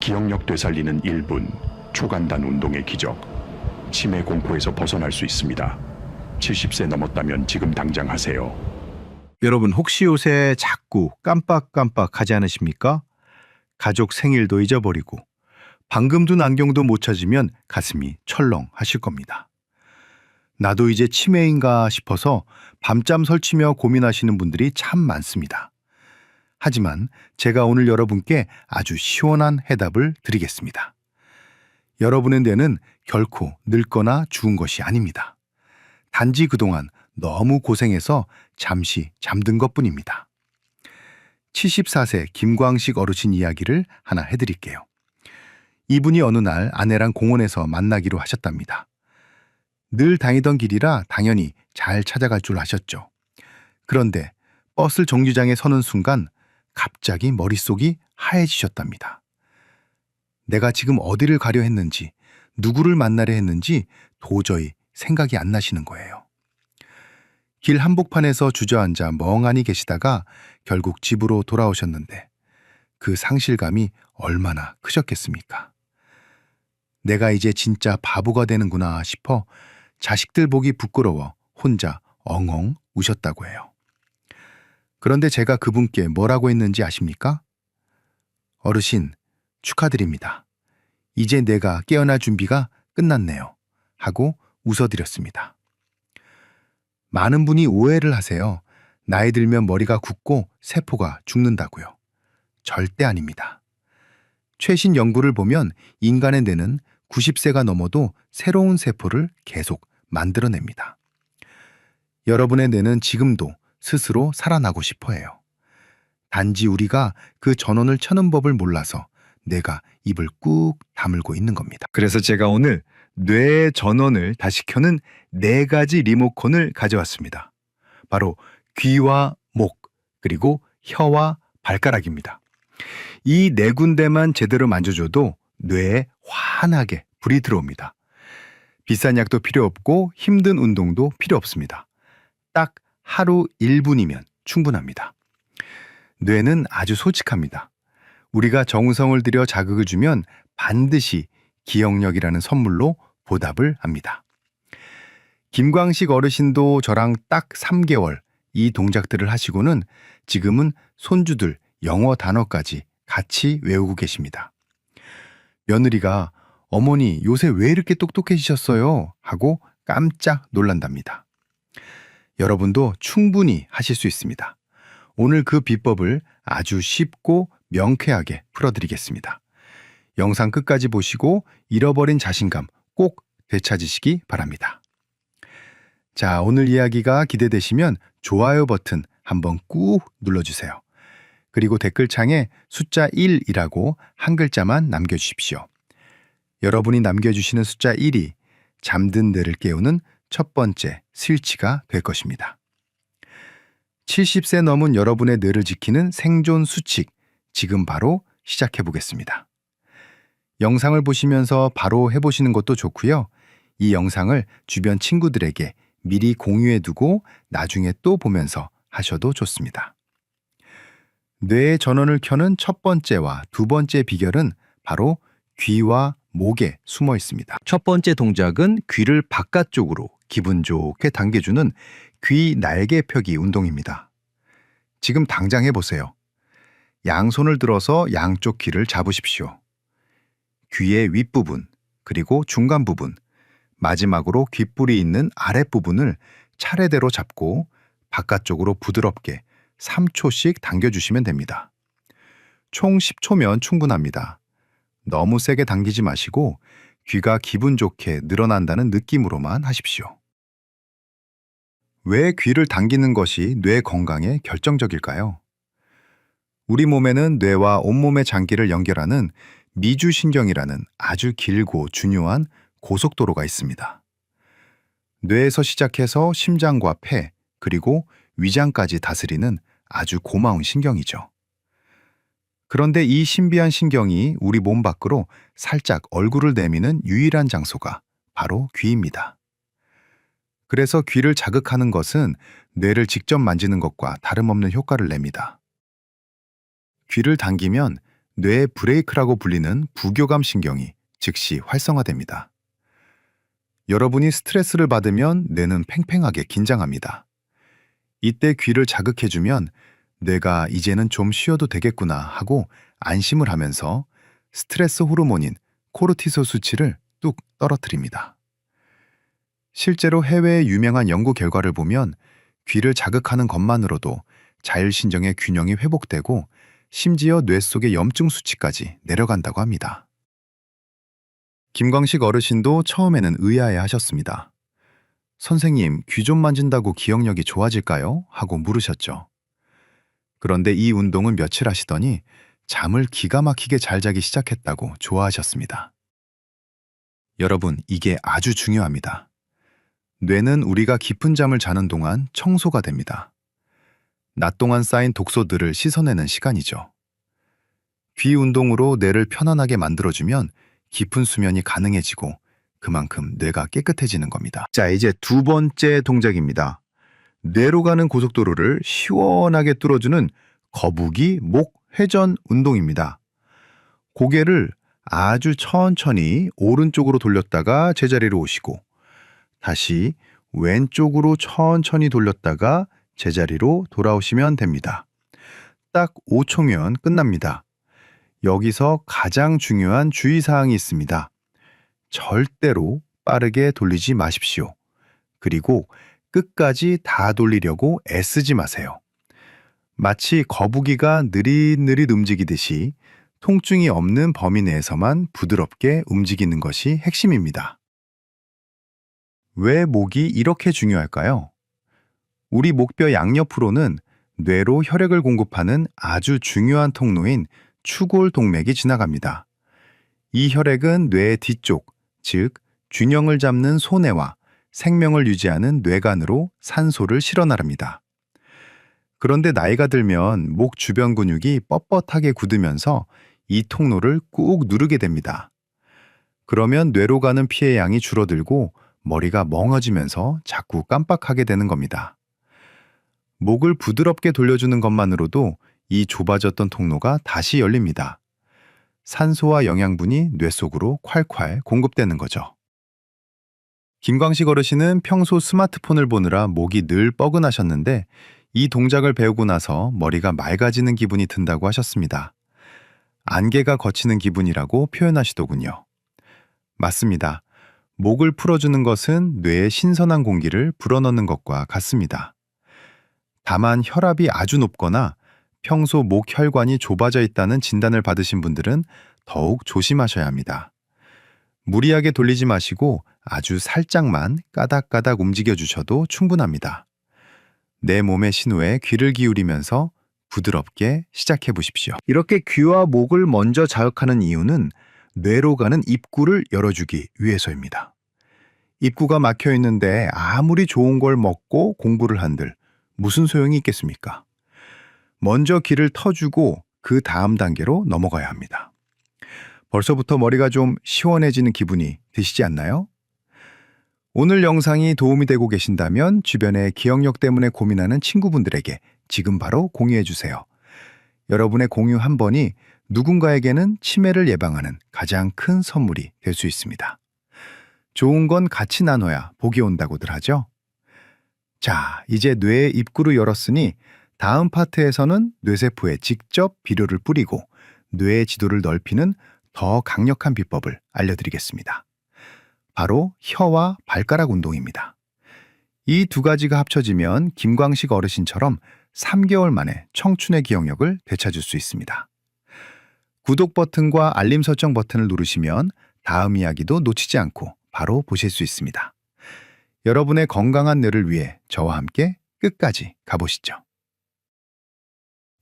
기억력 되살리는 1분 초간단 운동의 기적. 치매 공포에서 벗어날 수 있습니다. 70세 넘었다면 지금 당장 하세요. 여러분 혹시 요새 자꾸 깜빡깜빡하지 않으십니까? 가족 생일도 잊어버리고 방금 둔 안경도 못 찾으면 가슴이 철렁하실 겁니다. 나도 이제 치매인가 싶어서 밤잠 설치며 고민하시는 분들이 참 많습니다. 하지만 제가 오늘 여러분께 아주 시원한 해답을 드리겠습니다. 여러분의 뇌는 결코 늙거나 죽은 것이 아닙니다. 단지 그동안 너무 고생해서 잠시 잠든 것뿐입니다. 74세 김광식 어르신 이야기를 하나 해드릴게요. 이분이 어느 날 아내랑 공원에서 만나기로 하셨답니다. 늘 다니던 길이라 당연히 잘 찾아갈 줄 아셨죠. 그런데 버스 정류장에 서는 순간 갑자기 머릿속이 하얘지셨답니다. 내가 지금 어디를 가려 했는지, 누구를 만나려 했는지 도저히 생각이 안 나시는 거예요. 길 한복판에서 주저앉아 멍하니 계시다가 결국 집으로 돌아오셨는데 그 상실감이 얼마나 크셨겠습니까? 내가 이제 진짜 바보가 되는구나 싶어 자식들 보기 부끄러워 혼자 엉엉 우셨다고 해요. 그런데 제가 그분께 뭐라고 했는지 아십니까? 어르신, 축하드립니다. 이제 내가 깨어날 준비가 끝났네요. 하고 웃어드렸습니다. 많은 분이 오해를 하세요. 나이 들면 머리가 굳고 세포가 죽는다고요. 절대 아닙니다. 최신 연구를 보면 인간의 뇌는 90세가 넘어도 새로운 세포를 계속 만들어냅니다. 여러분의 뇌는 지금도 스스로 살아나고 싶어 해요. 단지 우리가 그 전원을 켜는 법을 몰라서 뇌가 입을 꾹 다물고 있는 겁니다. 그래서 제가 오늘 뇌의 전원을 다시 켜는 4가지 리모컨을 가져왔습니다. 바로 귀와 목, 그리고 혀와 발가락입니다. 이 4군데만 제대로 만져줘도 뇌에 환하게 불이 들어옵니다. 비싼 약도 필요 없고 힘든 운동도 필요 없습니다. 딱 하루 1분이면 충분합니다. 뇌는 아주 솔직합니다. 우리가 정성을 들여 자극을 주면 반드시 기억력이라는 선물로 보답을 합니다. 김광식 어르신도 저랑 딱 3개월 이 동작들을 하시고는 지금은 손주들 영어 단어까지 같이 외우고 계십니다. 며느리가 어머니 요새 왜 이렇게 똑똑해지셨어요? 하고 깜짝 놀란답니다. 여러분도 충분히 하실 수 있습니다. 오늘 그 비법을 아주 쉽고 명쾌하게 풀어드리겠습니다. 영상 끝까지 보시고 잃어버린 자신감 꼭 되찾으시기 바랍니다. 자, 오늘 이야기가 기대되시면 좋아요 버튼 한번 꾹 눌러주세요. 그리고 댓글창에 숫자 1이라고 한 글자만 남겨주십시오. 여러분이 남겨주시는 숫자 1이 잠든 뇌를 깨우는 첫 번째 스위치가 될 것입니다. 70세 넘은 여러분의 뇌를 지키는 생존 수칙, 지금 바로 시작해 보겠습니다. 영상을 보시면서 바로 해보시는 것도 좋고요. 이 영상을 주변 친구들에게 미리 공유해 두고 나중에 또 보면서 하셔도 좋습니다. 뇌의 전원을 켜는 첫 번째와 두 번째 비결은 바로 귀와 목에 숨어 있습니다. 첫 번째 동작은 귀를 바깥쪽으로 기분 좋게 당겨주는 귀 날개 펴기 운동입니다. 지금 당장 해보세요. 양손을 들어서 양쪽 귀를 잡으십시오. 귀의 윗부분, 그리고 중간 부분, 마지막으로 귓불이 있는 아랫부분을 차례대로 잡고 바깥쪽으로 부드럽게 3초씩 당겨주시면 됩니다. 총 10초면 충분합니다. 너무 세게 당기지 마시고 귀가 기분 좋게 늘어난다는 느낌으로만 하십시오. 왜 귀를 당기는 것이 뇌 건강에 결정적일까요? 우리 몸에는 뇌와 온몸의 장기를 연결하는 미주신경이라는 아주 길고 중요한 고속도로가 있습니다. 뇌에서 시작해서 심장과 폐, 그리고 위장까지 다스리는 아주 고마운 신경이죠. 그런데 이 신비한 신경이 우리 몸 밖으로 살짝 얼굴을 내미는 유일한 장소가 바로 귀입니다. 그래서 귀를 자극하는 것은 뇌를 직접 만지는 것과 다름없는 효과를 냅니다. 귀를 당기면 뇌 브레이크라고 불리는 부교감 신경이 즉시 활성화됩니다. 여러분이 스트레스를 받으면 뇌는 팽팽하게 긴장합니다. 이때 귀를 자극해주면 뇌가 이제는 좀 쉬어도 되겠구나 하고 안심을 하면서 스트레스 호르몬인 코르티솔 수치를 뚝 떨어뜨립니다. 실제로 해외의 유명한 연구 결과를 보면 귀를 자극하는 것만으로도 자율신경의 균형이 회복되고 심지어 뇌 속의 염증 수치까지 내려간다고 합니다. 김광식 어르신도 처음에는 의아해 하셨습니다. 선생님, 귀 좀 만진다고 기억력이 좋아질까요? 하고 물으셨죠. 그런데 이 운동을 며칠 하시더니 잠을 기가 막히게 잘 자기 시작했다고 좋아하셨습니다. 여러분, 이게 아주 중요합니다. 뇌는 우리가 깊은 잠을 자는 동안 청소가 됩니다. 낮 동안 쌓인 독소들을 씻어내는 시간이죠. 귀 운동으로 뇌를 편안하게 만들어주면 깊은 수면이 가능해지고 그만큼 뇌가 깨끗해지는 겁니다. 자, 이제 두 번째 동작입니다. 뇌로 가는 고속도로를 시원하게 뚫어주는 거북이 목 회전 운동입니다. 고개를 아주 천천히 오른쪽으로 돌렸다가 제자리로 오시고 다시 왼쪽으로 천천히 돌렸다가 제자리로 돌아오시면 됩니다. 딱 5초면 끝납니다. 여기서 가장 중요한 주의사항이 있습니다. 절대로 빠르게 돌리지 마십시오. 그리고 끝까지 다 돌리려고 애쓰지 마세요. 마치 거북이가 느릿느릿 움직이듯이 통증이 없는 범위 내에서만 부드럽게 움직이는 것이 핵심입니다. 왜 목이 이렇게 중요할까요? 우리 목뼈 양옆으로는 뇌로 혈액을 공급하는 아주 중요한 통로인 추골 동맥이 지나갑니다. 이 혈액은 뇌 뒤쪽, 즉 균형을 잡는 소뇌와 생명을 유지하는 뇌간으로 산소를 실어 나릅니다. 그런데 나이가 들면 목 주변 근육이 뻣뻣하게 굳으면서 이 통로를 꾹 누르게 됩니다. 그러면 뇌로 가는 피의 양이 줄어들고 머리가 멍해지면서 자꾸 깜빡하게 되는 겁니다. 목을 부드럽게 돌려주는 것만으로도 이 좁아졌던 통로가 다시 열립니다. 산소와 영양분이 뇌 속으로 콸콸 공급되는 거죠. 김광식 어르신은 평소 스마트폰을 보느라 목이 늘 뻐근하셨는데 이 동작을 배우고 나서 머리가 맑아지는 기분이 든다고 하셨습니다. 안개가 걷히는 기분이라고 표현하시더군요. 맞습니다. 목을 풀어주는 것은 뇌에 신선한 공기를 불어넣는 것과 같습니다. 다만 혈압이 아주 높거나 평소 목 혈관이 좁아져 있다는 진단을 받으신 분들은 더욱 조심하셔야 합니다. 무리하게 돌리지 마시고 아주 살짝만 까닥까닥 움직여주셔도 충분합니다. 내 몸의 신호에 귀를 기울이면서 부드럽게 시작해 보십시오. 이렇게 귀와 목을 먼저 자극하는 이유는 뇌로 가는 입구를 열어주기 위해서입니다. 입구가 막혀 있는데 아무리 좋은 걸 먹고 공부를 한들 무슨 소용이 있겠습니까? 먼저 귀를 터주고 그 다음 단계로 넘어가야 합니다. 벌써부터 머리가 좀 시원해지는 기분이 드시지 않나요? 오늘 영상이 도움이 되고 계신다면 주변에 기억력 때문에 고민하는 친구분들에게 지금 바로 공유해 주세요. 여러분의 공유 한 번이 누군가에게는 치매를 예방하는 가장 큰 선물이 될 수 있습니다. 좋은 건 같이 나눠야 복이 온다고들 하죠? 자, 이제 뇌의 입구를 열었으니 다음 파트에서는 뇌세포에 직접 비료를 뿌리고 뇌의 지도를 넓히는 더 강력한 비법을 알려드리겠습니다. 바로 혀와 발가락 운동입니다. 이 두 가지가 합쳐지면 김광식 어르신처럼 3개월 만에 청춘의 기억력을 되찾을 수 있습니다. 구독 버튼과 알림 설정 버튼을 누르시면 다음 이야기도 놓치지 않고 바로 보실 수 있습니다. 여러분의 건강한 뇌를 위해 저와 함께 끝까지 가보시죠.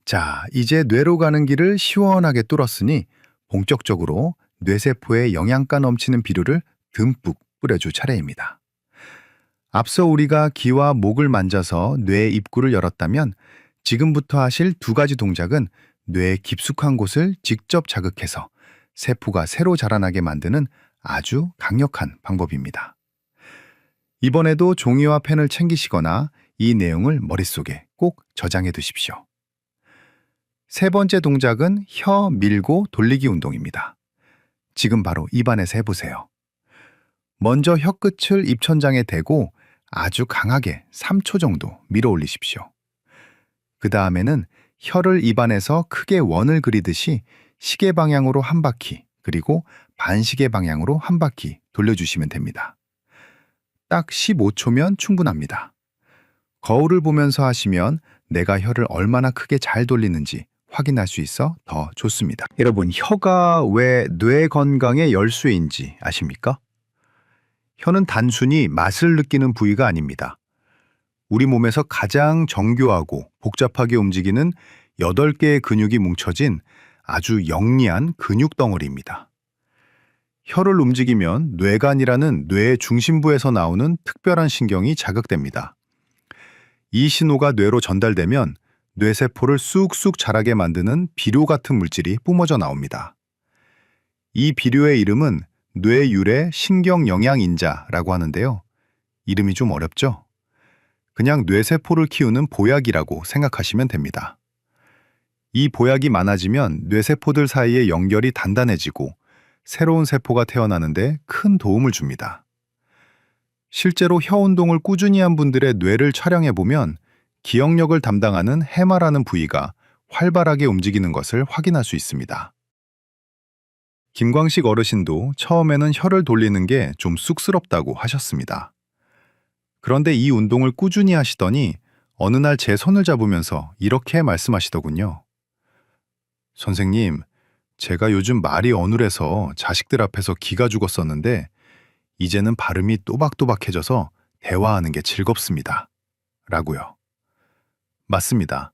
자, 이제 뇌로 가는 길을 시원하게 뚫었으니 본격적으로 뇌세포에 영양가 넘치는 비료를 듬뿍 뿌려줄 차례입니다. 앞서 우리가 귀와 목을 만져서 뇌의 입구를 열었다면 지금부터 하실 두 가지 동작은 뇌의 깊숙한 곳을 직접 자극해서 세포가 새로 자라나게 만드는 아주 강력한 방법입니다. 이번에도 종이와 펜을 챙기시거나 이 내용을 머릿속에 꼭 저장해 두십시오. 세 번째 동작은 혀 밀고 돌리기 운동입니다. 지금 바로 입안에서 해보세요. 먼저 혀끝을 입천장에 대고 아주 강하게 3초 정도 밀어 올리십시오. 그 다음에는 혀를 입안에서 크게 원을 그리듯이 시계 방향으로 한 바퀴, 그리고 반시계 방향으로 한 바퀴 돌려주시면 됩니다. 딱 15초면 충분합니다. 거울을 보면서 하시면 내가 혀를 얼마나 크게 잘 돌리는지 확인할 수 있어 더 좋습니다. 여러분, 혀가 왜 뇌 건강의 열쇠인지 아십니까? 혀는 단순히 맛을 느끼는 부위가 아닙니다. 우리 몸에서 가장 정교하고 복잡하게 움직이는 8개의 근육이 뭉쳐진 아주 영리한 근육 덩어리입니다. 혀를 움직이면 뇌간이라는 뇌의 중심부에서 나오는 특별한 신경이 자극됩니다. 이 신호가 뇌로 전달되면 뇌세포를 쑥쑥 자라게 만드는 비료 같은 물질이 뿜어져 나옵니다. 이 비료의 이름은 뇌유래 신경영양인자라고 하는데요. 이름이 좀 어렵죠? 그냥 뇌세포를 키우는 보약이라고 생각하시면 됩니다. 이 보약이 많아지면 뇌세포들 사이의 연결이 단단해지고 새로운 세포가 태어나는데 큰 도움을 줍니다. 실제로 혀 운동을 꾸준히 한 분들의 뇌를 촬영해보면 기억력을 담당하는 해마라는 부위가 활발하게 움직이는 것을 확인할 수 있습니다. 김광식 어르신도 처음에는 혀를 돌리는 게 좀 쑥스럽다고 하셨습니다. 그런데 이 운동을 꾸준히 하시더니 어느 날 제 손을 잡으면서 이렇게 말씀하시더군요. 선생님, 제가 요즘 말이 어눌해서 자식들 앞에서 기가 죽었었는데 이제는 발음이 또박또박해져서 대화하는 게 즐겁습니다. 라고요. 맞습니다.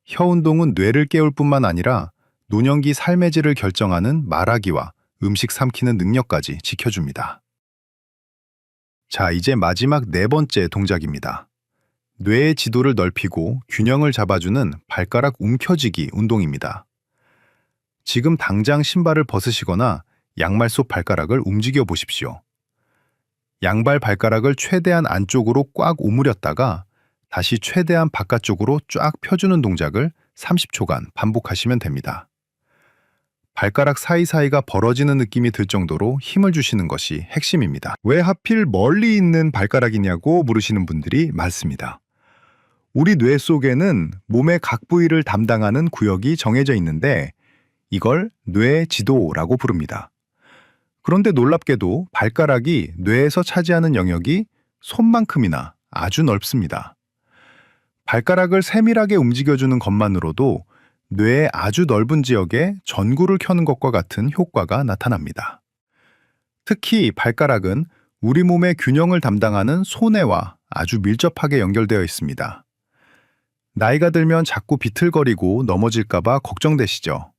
혀 운동은 뇌를 깨울 뿐만 아니라 노년기 삶의 질을 결정하는 말하기와 음식 삼키는 능력까지 지켜줍니다. 자, 이제 마지막 4번째 동작입니다. 뇌의 지도를 넓히고 균형을 잡아주는 발가락 움켜쥐기 운동입니다. 지금 당장 신발을 벗으시거나 양말 속 발가락을 움직여 보십시오. 양발 발가락을 최대한 안쪽으로 꽉 오므렸다가 다시 최대한 바깥쪽으로 쫙 펴주는 동작을 30초간 반복하시면 됩니다. 발가락 사이사이가 벌어지는 느낌이 들 정도로 힘을 주시는 것이 핵심입니다. 왜 하필 멀리 있는 발가락이냐고 물으시는 분들이 많습니다. 우리 뇌 속에는 몸의 각 부위를 담당하는 구역이 정해져 있는데 이걸 뇌지도라고 부릅니다. 그런데 놀랍게도 발가락이 뇌에서 차지하는 영역이 손만큼이나 아주 넓습니다. 발가락을 세밀하게 움직여주는 것만으로도 뇌의 아주 넓은 지역에 전구를 켜는 것과 같은 효과가 나타납니다. 특히 발가락은 우리 몸의 균형을 담당하는 소뇌와 아주 밀접하게 연결되어 있습니다. 나이가 들면 자꾸 비틀거리고 넘어질까봐 걱정되시죠?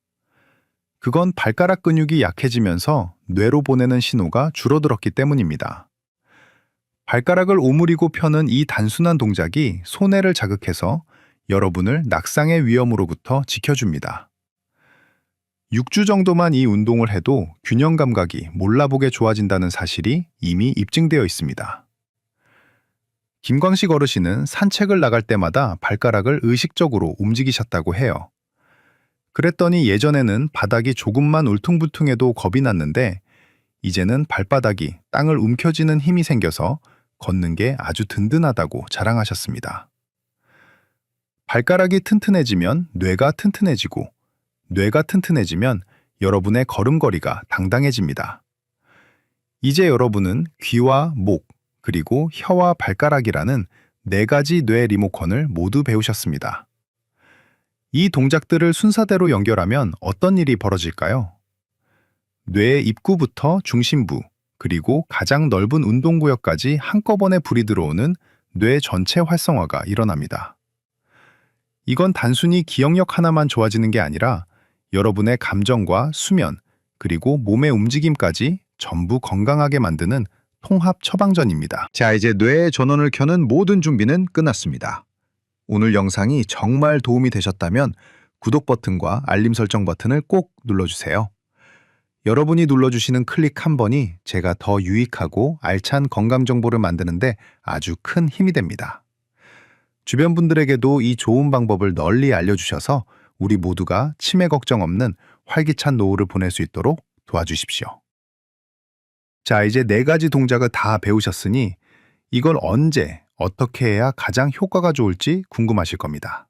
그건 발가락 근육이 약해지면서 뇌로 보내는 신호가 줄어들었기 때문입니다. 발가락을 오므리고 펴는 이 단순한 동작이 소뇌를 자극해서 여러분을 낙상의 위험으로부터 지켜줍니다. 6주 정도만 이 운동을 해도 균형 감각이 몰라보게 좋아진다는 사실이 이미 입증되어 있습니다. 김광식 어르신은 산책을 나갈 때마다 발가락을 의식적으로 움직이셨다고 해요. 그랬더니 예전에는 바닥이 조금만 울퉁불퉁해도 겁이 났는데 이제는 발바닥이 땅을 움켜쥐는 힘이 생겨서 걷는 게 아주 든든하다고 자랑하셨습니다. 발가락이 튼튼해지면 뇌가 튼튼해지고 뇌가 튼튼해지면 여러분의 걸음걸이가 당당해집니다. 이제 여러분은 귀와 목, 그리고 혀와 발가락이라는 4가지 뇌 리모컨을 모두 배우셨습니다. 이 동작들을 순서대로 연결하면 어떤 일이 벌어질까요? 뇌의 입구부터 중심부, 그리고 가장 넓은 운동구역까지 한꺼번에 불이 들어오는 뇌 전체 활성화가 일어납니다. 이건 단순히 기억력 하나만 좋아지는 게 아니라 여러분의 감정과 수면, 그리고 몸의 움직임까지 전부 건강하게 만드는 통합 처방전입니다. 자, 이제 뇌의 전원을 켜는 모든 준비는 끝났습니다. 오늘 영상이 정말 도움이 되셨다면 구독 버튼과 알림 설정 버튼을 꼭 눌러주세요. 여러분이 눌러주시는 클릭 한 번이 제가 더 유익하고 알찬 건강 정보를 만드는데 아주 큰 힘이 됩니다. 주변 분들에게도 이 좋은 방법을 널리 알려주셔서 우리 모두가 치매 걱정 없는 활기찬 노후를 보낼 수 있도록 도와주십시오. 자, 이제 4가지 동작을 다 배우셨으니 이걸 언제, 어떻게 해야 가장 효과가 좋을지 궁금하실 겁니다.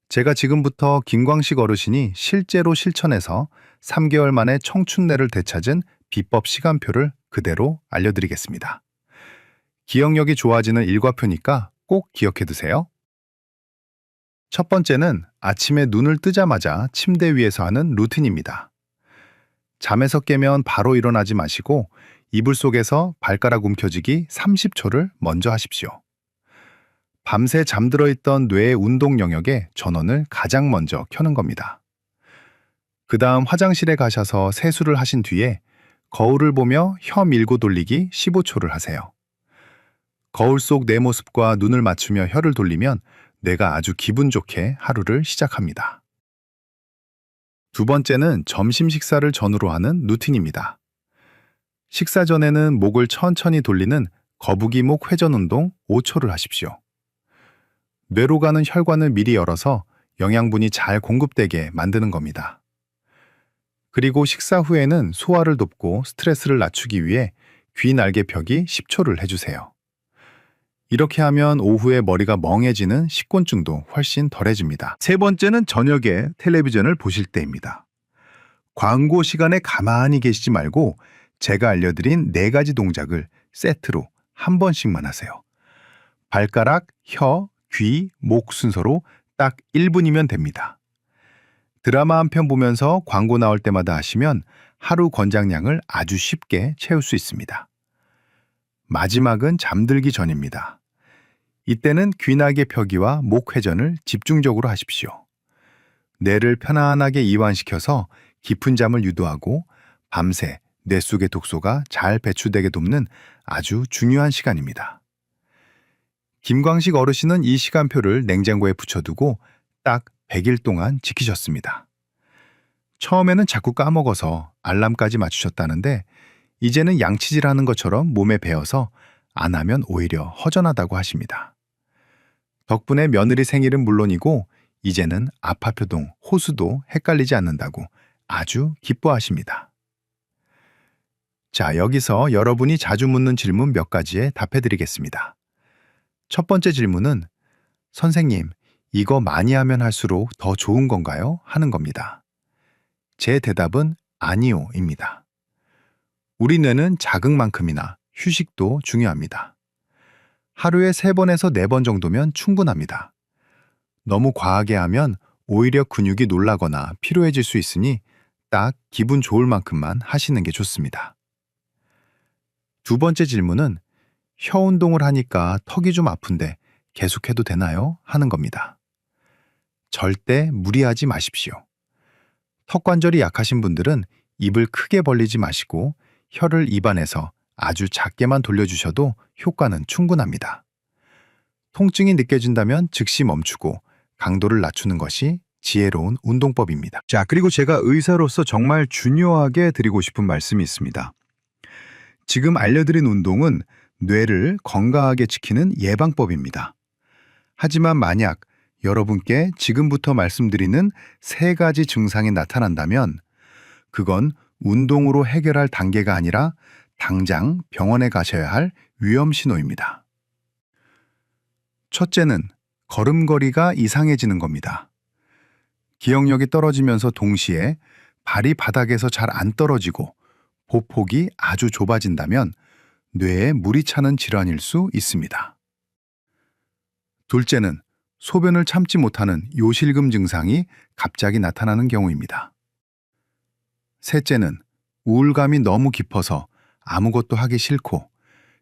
제가 지금부터 김광식 어르신이 실제로 실천해서 3개월 만에 청춘내를 되찾은 비법 시간표를 그대로 알려드리겠습니다. 기억력이 좋아지는 일과표니까 꼭 기억해 두세요. 첫 번째는 아침에 눈을 뜨자마자 침대 위에서 하는 루틴입니다. 잠에서 깨면 바로 일어나지 마시고 이불 속에서 발가락 움켜쥐기 30초를 먼저 하십시오. 밤새 잠들어 있던 뇌의 운동 영역에 전원을 가장 먼저 켜는 겁니다. 그 다음 화장실에 가셔서 세수를 하신 뒤에 거울을 보며 혀 밀고 돌리기 15초를 하세요. 거울 속 내 모습과 눈을 맞추며 혀를 돌리면 뇌가 아주 기분 좋게 하루를 시작합니다. 두 번째는 점심 식사를 전후로 하는 루틴입니다. 식사 전에는 목을 천천히 돌리는 거북이 목 회전 운동 5초를 하십시오. 뇌로 가는 혈관을 미리 열어서 영양분이 잘 공급되게 만드는 겁니다. 그리고 식사 후에는 소화를 돕고 스트레스를 낮추기 위해 귀 날개 펴기 10초를 해주세요. 이렇게 하면 오후에 머리가 멍해지는 식곤증도 훨씬 덜해집니다. 세 번째는 저녁에 텔레비전을 보실 때입니다. 광고 시간에 가만히 계시지 말고 제가 알려드린 4가지 동작을 세트로 한 번씩만 하세요. 발가락, 혀, 귀, 목 순서로 딱 1분이면 됩니다. 드라마 한 편 보면서 광고 나올 때마다 하시면 하루 권장량을 아주 쉽게 채울 수 있습니다. 마지막은 잠들기 전입니다. 이때는 귀날개 펴기와 목 회전을 집중적으로 하십시오. 뇌를 편안하게 이완시켜서 깊은 잠을 유도하고 밤새 뇌 속의 독소가 잘 배출되게 돕는 아주 중요한 시간입니다. 김광식 어르신은 이 시간표를 냉장고에 붙여두고 딱 100일 동안 지키셨습니다. 처음에는 자꾸 까먹어서 알람까지 맞추셨다는데 이제는 양치질하는 것처럼 몸에 배어서 안 하면 오히려 허전하다고 하십니다. 덕분에 며느리 생일은 물론이고 이제는 아파표동, 호수도 헷갈리지 않는다고 아주 기뻐하십니다. 자, 여기서 여러분이 자주 묻는 질문 몇 가지에 답해드리겠습니다. 첫 번째 질문은 선생님, 이거 많이 하면 할수록 더 좋은 건가요? 하는 겁니다. 제 대답은 아니요입니다. 우리 뇌는 자극만큼이나 휴식도 중요합니다. 하루에 3번에서 4번 정도면 충분합니다. 너무 과하게 하면 오히려 근육이 놀라거나 피로해질 수 있으니 딱 기분 좋을 만큼만 하시는 게 좋습니다. 두 번째 질문은 혀 운동을 하니까 턱이 좀 아픈데 계속해도 되나요? 하는 겁니다. 절대 무리하지 마십시오. 턱 관절이 약하신 분들은 입을 크게 벌리지 마시고 혀를 입안에서 아주 작게만 돌려주셔도 효과는 충분합니다. 통증이 느껴진다면 즉시 멈추고 강도를 낮추는 것이 지혜로운 운동법입니다. 자, 그리고 제가 의사로서 정말 중요하게 드리고 싶은 말씀이 있습니다. 지금 알려드린 운동은 뇌를 건강하게 지키는 예방법입니다. 하지만 만약 여러분께 지금부터 말씀드리는 3가지 증상이 나타난다면 그건 운동으로 해결할 단계가 아니라 당장 병원에 가셔야 할 위험 신호입니다. 첫째는 걸음걸이가 이상해지는 겁니다. 기억력이 떨어지면서 동시에 발이 바닥에서 잘 안 떨어지고 보폭이 아주 좁아진다면 뇌에 물이 차는 질환일 수 있습니다. 둘째는 소변을 참지 못하는 요실금 증상이 갑자기 나타나는 경우입니다. 셋째는 우울감이 너무 깊어서 아무것도 하기 싫고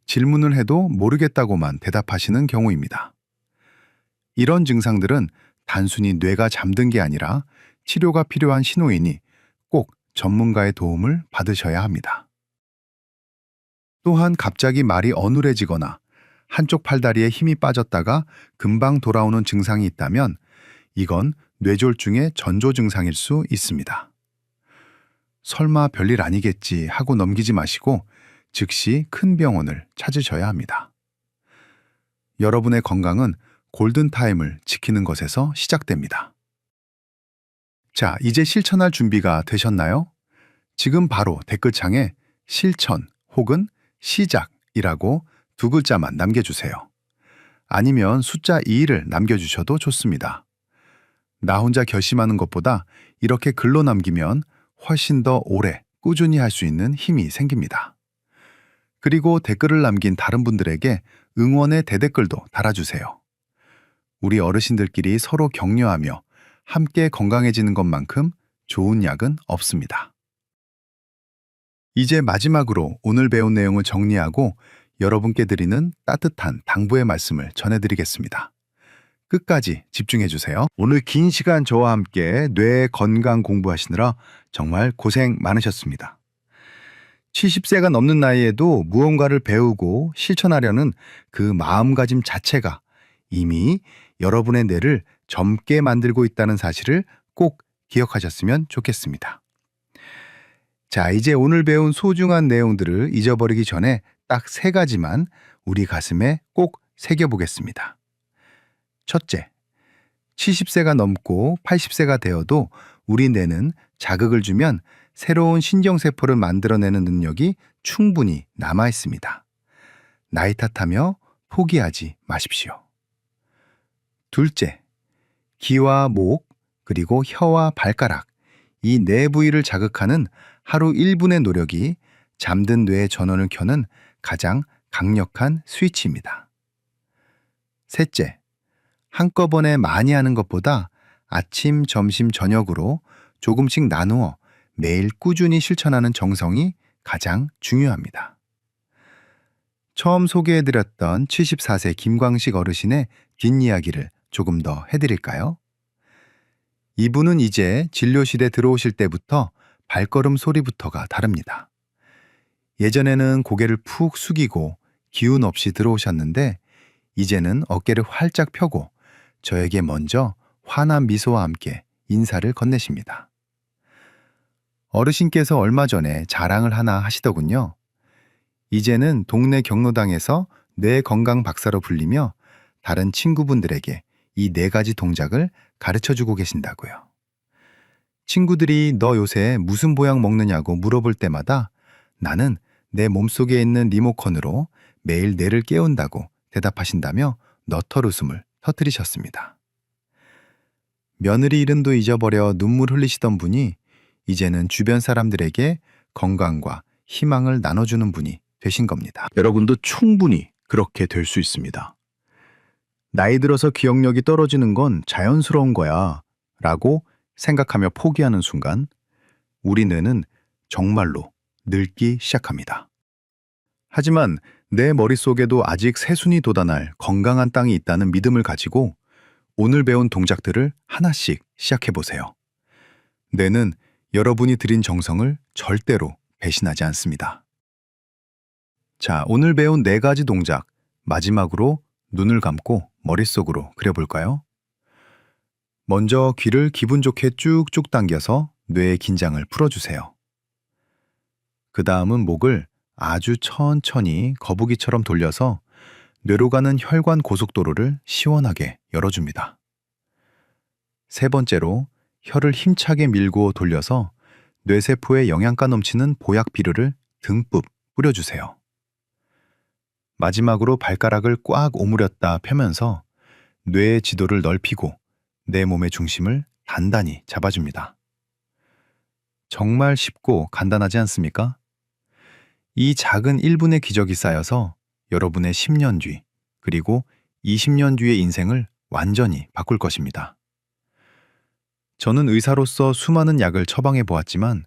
질문을 해도 모르겠다고만 대답하시는 경우입니다. 이런 증상들은 단순히 뇌가 잠든 게 아니라 치료가 필요한 신호이니 꼭 전문가의 도움을 받으셔야 합니다. 또한 갑자기 말이 어눌해지거나 한쪽 팔다리에 힘이 빠졌다가 금방 돌아오는 증상이 있다면 이건 뇌졸중의 전조 증상일 수 있습니다. 설마 별일 아니겠지 하고 넘기지 마시고 즉시 큰 병원을 찾으셔야 합니다. 여러분의 건강은 골든타임을 지키는 것에서 시작됩니다. 자, 이제 실천할 준비가 되셨나요? 지금 바로 댓글창에 실천 혹은 시작이라고 두 글자만 남겨주세요. 아니면 숫자 2를 남겨주셔도 좋습니다. 나 혼자 결심하는 것보다 이렇게 글로 남기면 훨씬 더 오래 꾸준히 할 수 있는 힘이 생깁니다. 그리고 댓글을 남긴 다른 분들에게 응원의 대댓글도 달아주세요. 우리 어르신들끼리 서로 격려하며 함께 건강해지는 것만큼 좋은 약은 없습니다. 이제 마지막으로 오늘 배운 내용을 정리하고 여러분께 드리는 따뜻한 당부의 말씀을 전해드리겠습니다. 끝까지 집중해주세요. 오늘 긴 시간 저와 함께 뇌 건강 공부하시느라 정말 고생 많으셨습니다. 70세가 넘는 나이에도 무언가를 배우고 실천하려는 그 마음가짐 자체가 이미 여러분의 뇌를 젊게 만들고 있다는 사실을 꼭 기억하셨으면 좋겠습니다. 자, 이제 오늘 배운 소중한 내용들을 잊어버리기 전에 딱 3가지만 우리 가슴에 꼭 새겨보겠습니다. 첫째, 70세가 넘고 80세가 되어도 우리 뇌는 자극을 주면 새로운 신경세포를 만들어내는 능력이 충분히 남아 있습니다. 나이 탓하며 포기하지 마십시오. 둘째, 귀와 목, 그리고 혀와 발가락, 이 네 부위를 자극하는 하루 1분의 노력이 잠든 뇌의 전원을 켜는 가장 강력한 스위치입니다. 셋째, 한꺼번에 많이 하는 것보다 아침, 점심, 저녁으로 조금씩 나누어 매일 꾸준히 실천하는 정성이 가장 중요합니다. 처음 소개해드렸던 74세 김광식 어르신의 뒷이야기를 조금 더 해드릴까요? 이분은 이제 진료실에 들어오실 때부터 발걸음 소리부터가 다릅니다. 예전에는 고개를 푹 숙이고 기운 없이 들어오셨는데 이제는 어깨를 활짝 펴고 저에게 먼저 환한 미소와 함께 인사를 건네십니다. 어르신께서 얼마 전에 자랑을 하나 하시더군요. 이제는 동네 경로당에서 뇌 건강 박사로 불리며 다른 친구분들에게 이 4가지 동작을 가르쳐주고 계신다고요. 친구들이 너 요새 무슨 보약 먹느냐고 물어볼 때마다 나는 내 몸속에 있는 리모컨으로 매일 뇌를 깨운다고 대답하신다며 너털 웃음을 터뜨리셨습니다. 며느리 이름도 잊어버려 눈물 흘리시던 분이 이제는 주변 사람들에게 건강과 희망을 나눠주는 분이 되신 겁니다. 여러분도 충분히 그렇게 될 수 있습니다. 나이 들어서 기억력이 떨어지는 건 자연스러운 거야 라고 생각하며 포기하는 순간 우리 뇌는 정말로 늙기 시작합니다. 하지만 내 머릿속에도 아직 새순이 돋아날 건강한 땅이 있다는 믿음을 가지고 오늘 배운 동작들을 하나씩 시작해보세요. 뇌는 여러분이 들인 정성을 절대로 배신하지 않습니다. 자, 오늘 배운 4가지 동작 마지막으로 눈을 감고 머릿속으로 그려볼까요? 먼저 귀를 기분 좋게 쭉쭉 당겨서 뇌의 긴장을 풀어주세요. 그 다음은 목을 아주 천천히 거북이처럼 돌려서 뇌로 가는 혈관 고속도로를 시원하게 열어줍니다. 3번째로 혀를 힘차게 밀고 돌려서 뇌세포에 영양가 넘치는 보약 비료를 듬뿍 뿌려주세요. 마지막으로 발가락을 꽉 오므렸다 펴면서 뇌의 지도를 넓히고 내 몸의 중심을 단단히 잡아줍니다. 정말 쉽고 간단하지 않습니까? 이 작은 1분의 기적이 쌓여서 여러분의 10년 뒤 그리고 20년 뒤의 인생을 완전히 바꿀 것입니다. 저는 의사로서 수많은 약을 처방해 보았지만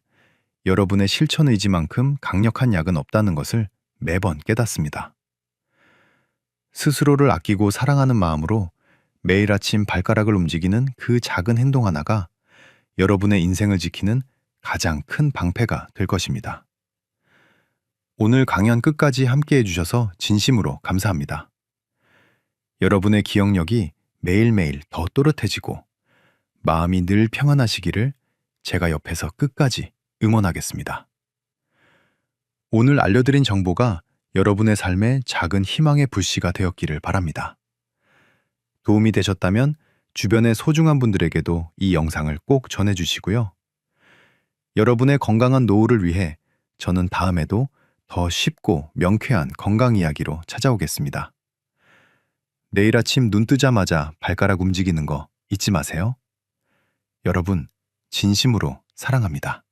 여러분의 실천 의지만큼 강력한 약은 없다는 것을 매번 깨닫습니다. 스스로를 아끼고 사랑하는 마음으로 매일 아침 발가락을 움직이는 그 작은 행동 하나가 여러분의 인생을 지키는 가장 큰 방패가 될 것입니다. 오늘 강연 끝까지 함께 해주셔서 진심으로 감사합니다. 여러분의 기억력이 매일매일 더 또렷해지고 마음이 늘 평안하시기를 제가 옆에서 끝까지 응원하겠습니다. 오늘 알려드린 정보가 여러분의 삶에 작은 희망의 불씨가 되었기를 바랍니다. 도움이 되셨다면 주변의 소중한 분들에게도 이 영상을 꼭 전해주시고요. 여러분의 건강한 노후를 위해 저는 다음에도 더 쉽고 명쾌한 건강 이야기로 찾아오겠습니다. 내일 아침 눈 뜨자마자 발가락 움직이는 거 잊지 마세요. 여러분, 진심으로 사랑합니다.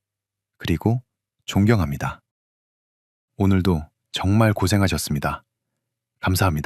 그리고 존경합니다. 오늘도 정말 고생하셨습니다. 감사합니다.